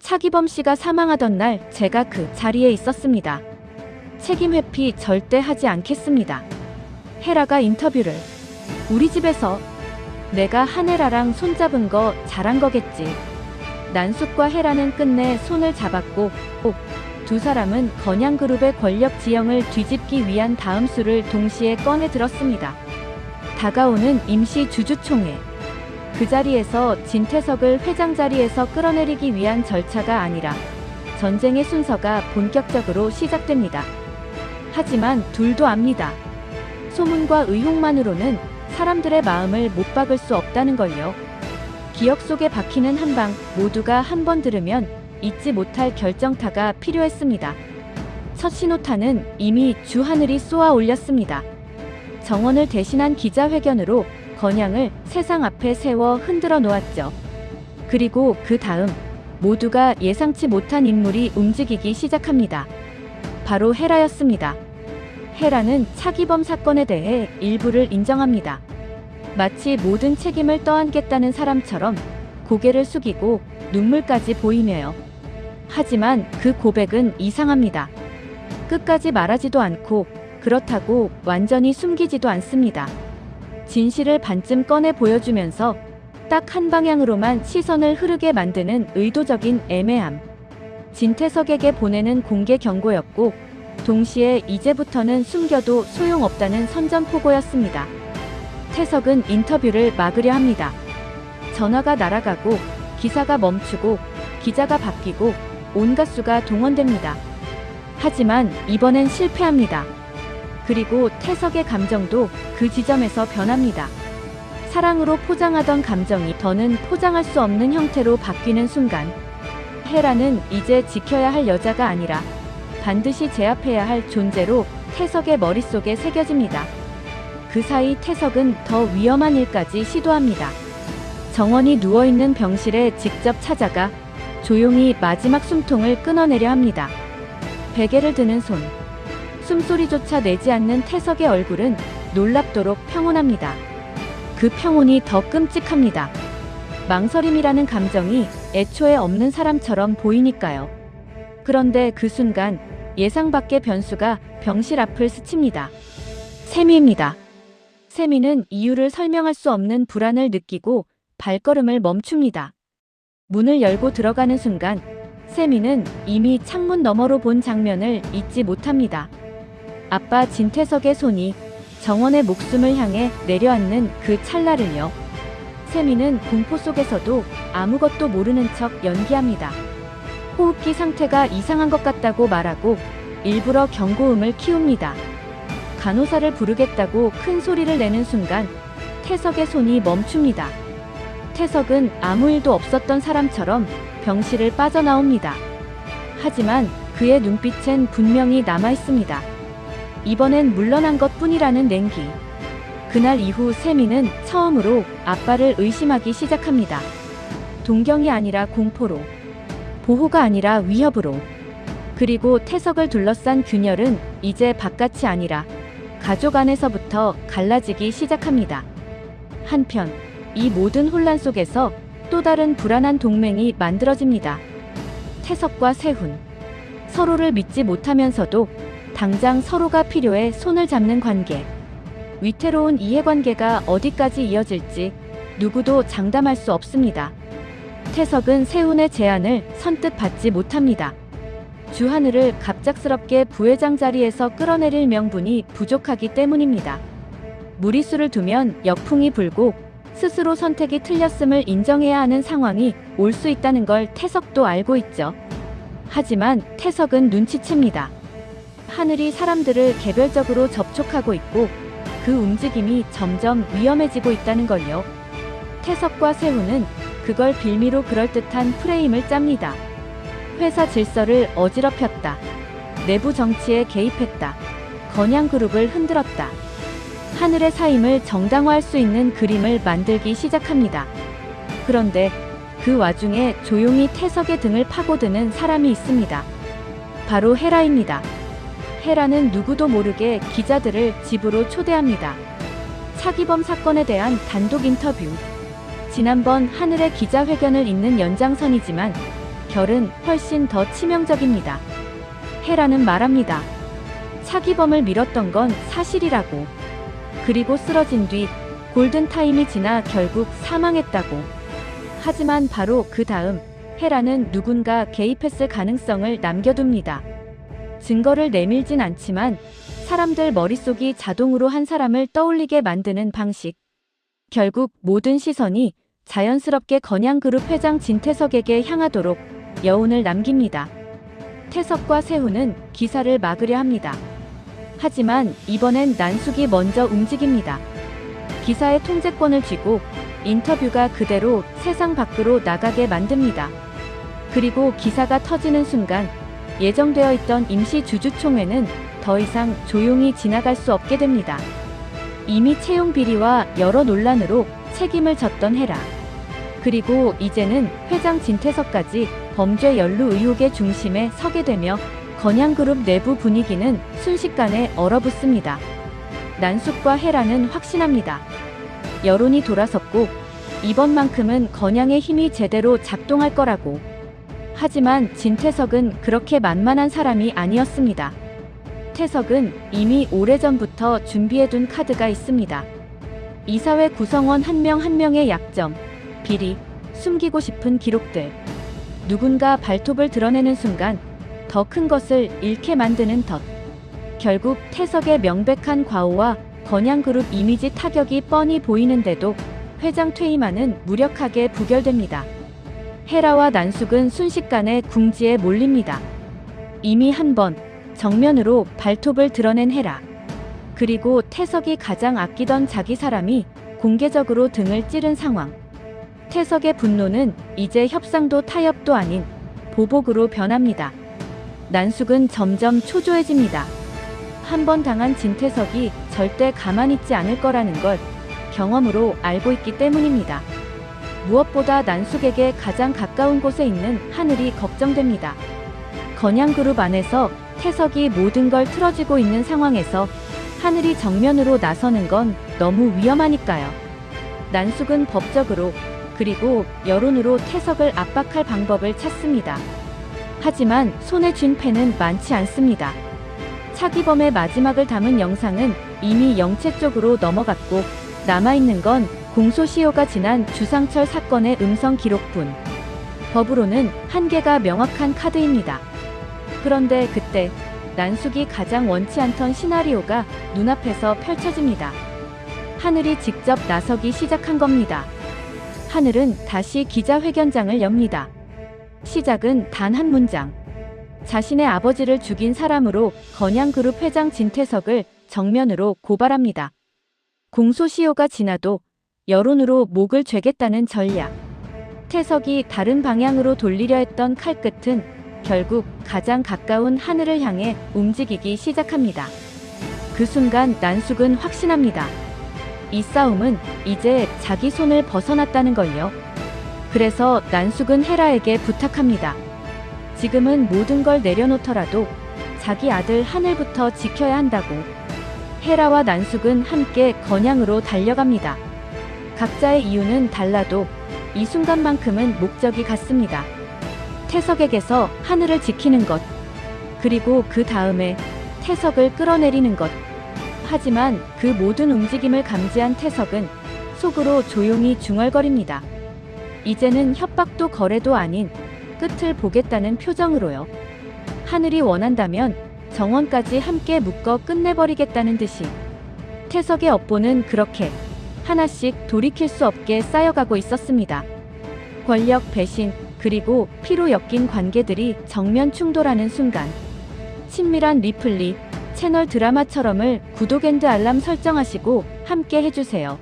차기범 씨가 사망하던 날 제가 그 자리에 있었습니다. 책임 회피 절대 하지 않겠습니다. 헤라가 인터뷰를. 우리 집에서 내가 한혜라랑 손잡은 거 잘한 거겠지. 난숙과 헤라는 끝내 손을 잡았고 두 사람은 건양그룹의 권력 지형을 뒤집기 위한 다음 수를 동시에 꺼내 들었습니다. 다가오는 임시 주주총회. 그 자리에서 진태석을 회장 자리에서 끌어내리기 위한 절차가 아니라 전쟁의 순서가 본격적으로 시작됩니다. 하지만 둘도 압니다. 소문과 의혹만으로는 사람들의 마음을 못 박을 수 없다는 걸요. 기억 속에 박히는 한방, 모두가 한 번 들으면 잊지 못할 결정타가 필요했습니다. 첫 신호탄은 이미 주하늘이 쏘아 올렸습니다. 정원을 대신한 기자회견으로 건양을 세상 앞에 세워 흔들어 놓았죠. 그리고 그 다음 모두가 예상치 못한 인물이 움직이기 시작합니다. 바로 헤라였습니다. 헤라는 차기범 사건에 대해 일부를 인정합니다. 마치 모든 책임을 떠안겠다는 사람처럼 고개를 숙이고 눈물까지 보이며요. 하지만 그 고백은 이상합니다. 끝까지 말하지도 않고 그렇다고 완전히 숨기지도 않습니다. 진실을 반쯤 꺼내 보여주면서 딱 한 방향으로만 시선을 흐르게 만드는 의도적인 애매함. 진태석에게 보내는 공개 경고였고 동시에 이제부터는 숨겨도 소용없다는 선전포고였습니다. 태석은 인터뷰를 막으려 합니다. 전화가 날아가고 기사가 멈추고 기자가 바뀌고 온갖 수가 동원됩니다. 하지만 이번엔 실패합니다. 그리고 태석의 감정도 그 지점에서 변합니다. 사랑으로 포장하던 감정이 더는 포장할 수 없는 형태로 바뀌는 순간 헤라는 이제 지켜야 할 여자가 아니라 반드시 제압해야 할 존재로 태석의 머릿속에 새겨집니다. 그 사이 태석은 더 위험한 일까지 시도합니다. 정원이 누워있는 병실에 직접 찾아가 조용히 마지막 숨통을 끊어내려 합니다. 베개를 드는 손. 숨소리조차 내지 않는 태석의 얼굴은 놀랍도록 평온합니다. 그 평온이 더 끔찍합니다. 망설임이라는 감정이 애초에 없는 사람처럼 보이니까요. 그런데 그 순간 예상 밖의 변수가 병실 앞을 스칩니다. 세미입니다. 세미는 이유를 설명할 수 없는 불안을 느끼고 발걸음을 멈춥니다. 문을 열고 들어가는 순간 세미는 이미 창문 너머로 본 장면을 잊지 못합니다. 아빠 진태석의 손이 정원의 목숨을 향해 내려앉는 그 찰나를요. 세미는 공포 속에서도 아무것도 모르는 척 연기합니다. 호흡기 상태가 이상한 것 같다고 말하고 일부러 경고음을 키웁니다. 간호사를 부르겠다고 큰 소리를 내는 순간 태석의 손이 멈춥니다. 태석은 아무 일도 없었던 사람처럼 병실을 빠져나옵니다. 하지만 그의 눈빛엔 분명히 남아있습니다. 이번엔 물러난 것뿐이라는 냉기. 그날 이후 세미는 처음으로 아빠를 의심하기 시작합니다. 동경이 아니라 공포로, 보호가 아니라 위협으로. 그리고 태석을 둘러싼 균열은 이제 바깥이 아니라 가족 안에서부터 갈라지기 시작합니다. 한편 이 모든 혼란 속에서 또 다른 불안한 동맹이 만들어집니다. 태석과 세훈. 서로를 믿지 못하면서도 당장 서로가 필요해 손을 잡는 관계. 위태로운 이해관계가 어디까지 이어질지 누구도 장담할 수 없습니다. 태석은 세훈의 제안을 선뜻 받지 못합니다. 주하늘을 갑작스럽게 부회장 자리에서 끌어내릴 명분이 부족하기 때문입니다. 무리수를 두면 역풍이 불고 스스로 선택이 틀렸음을 인정해야 하는 상황이 올 수 있다는 걸 태석도 알고 있죠. 하지만 태석은 눈치챕니다. 하늘이 사람들을 개별적으로 접촉하고 있고 그 움직임이 점점 위험해지고 있다는 걸요. 태석과 세훈은 그걸 빌미로 그럴듯한 프레임을 짭니다. 회사 질서를 어지럽혔다. 내부 정치에 개입했다. 건양그룹을 흔들었다. 하늘의 사임을 정당화할 수 있는 그림을 만들기 시작합니다. 그런데 그 와중에 조용히 태석의 등을 파고드는 사람이 있습니다. 바로 헤라입니다. 헤라는 누구도 모르게 기자들을 집으로 초대합니다. 차기범 사건에 대한 단독 인터뷰. 지난번 하늘의 기자회견을 잇는 연장선이지만 결은 훨씬 더 치명적입니다. 헤라는 말합니다. 차기범을 밀었던 건 사실이라고. 그리고 쓰러진 뒤 골든타임이 지나 결국 사망했다고. 하지만 바로 그 다음 헤라는 누군가 개입했을 가능성을 남겨둡니다. 증거를 내밀진 않지만 사람들 머릿속이 자동으로 한 사람을 떠올리게 만드는 방식. 결국 모든 시선이 자연스럽게 건양그룹 회장 진태석에게 향하도록 여운을 남깁니다. 태석과 세훈은 기사를 막으려 합니다. 하지만 이번엔 난숙이 먼저 움직입니다. 기사의 통제권을 쥐고 인터뷰가 그대로 세상 밖으로 나가게 만듭니다. 그리고 기사가 터지는 순간 예정되어 있던 임시 주주총회는 더 이상 조용히 지나갈 수 없게 됩니다. 이미 채용 비리와 여러 논란으로 책임을 졌던 헤라. 그리고 이제는 회장 진태석까지 범죄 연루 의혹의 중심에 서게 되며 건양그룹 내부 분위기는 순식간에 얼어붙습니다. 난숙과 헤라는 확신합니다. 여론이 돌아섰고 이번만큼은 건양의 힘이 제대로 작동할 거라고. 하지만 진태석은 그렇게 만만한 사람이 아니었습니다. 태석은 이미 오래전부터 준비해둔 카드가 있습니다. 이사회 구성원 한 명 한 명의 약점, 비리, 숨기고 싶은 기록들. 누군가 발톱을 드러내는 순간 더 큰 것을 잃게 만드는 덫. 결국 태석의 명백한 과오와 건양그룹 이미지 타격이 뻔히 보이는데도 회장 퇴임안은 무력하게 부결됩니다. 헤라와 난숙은 순식간에 궁지에 몰립니다. 이미 한 번 정면으로 발톱을 드러낸 헤라. 그리고 태석이 가장 아끼던 자기 사람이 공개적으로 등을 찌른 상황. 태석의 분노는 이제 협상도 타협도 아닌 보복으로 변합니다. 난숙은 점점 초조해집니다. 한 번 당한 진태석이 절대 가만히 있지 않을 거라는 걸 경험으로 알고 있기 때문입니다. 무엇보다 난숙에게 가장 가까운 곳에 있는 하늘이 걱정됩니다. 건양그룹 안에서 태석이 모든 걸 틀어쥐고 있는 상황에서 하늘이 정면으로 나서는 건 너무 위험하니까요. 난숙은 법적으로 그리고 여론으로 태석을 압박할 방법을 찾습니다. 하지만 손에 쥔 펜은 많지 않습니다. 차기범의 마지막을 담은 영상은 이미 영체 쪽으로 넘어갔고 남아있는 건 공소시효가 지난 주상철 사건의 음성 기록뿐. 법으로는 한계가 명확한 카드입니다. 그런데 그때 난숙이 가장 원치 않던 시나리오가 눈앞에서 펼쳐집니다. 하늘이 직접 나서기 시작한 겁니다. 하늘은 다시 기자회견장을 엽니다. 시작은 단 한 문장. 자신의 아버지를 죽인 사람으로 건양그룹 회장 진태석을 정면으로 고발합니다. 공소시효가 지나도 여론으로 목을 죄겠다는 전략. 태석이 다른 방향으로 돌리려 했던 칼끝은 결국 가장 가까운 하늘을 향해 움직이기 시작합니다. 그 순간 난숙은 확신합니다. 이 싸움은 이제 자기 손을 벗어났다는 걸요. 그래서 난숙은 헤라에게 부탁합니다. 지금은 모든 걸 내려놓더라도 자기 아들 하늘부터 지켜야 한다고. 헤라와 난숙은 함께 건양으로 달려갑니다. 각자의 이유는 달라도 이 순간만큼은 목적이 같습니다. 태석에게서 하늘을 지키는 것, 그리고 그 다음에 태석을 끌어내리는 것. 하지만 그 모든 움직임을 감지한 태석은 속으로 조용히 중얼거립니다. 이제는 협박도 거래도 아닌 끝을 보겠다는 표정으로요. 하늘이 원한다면 정원까지 함께 묶어 끝내버리겠다는 듯이. 태석의 업보는 그렇게 하나씩 돌이킬 수 없게 쌓여가고 있었습니다. 권력, 배신, 그리고 피로 엮인 관계들이 정면 충돌하는 순간. 친밀한 리플리, 채널 드라마처럼을 구독 앤드 알람 설정하시고 함께 해주세요.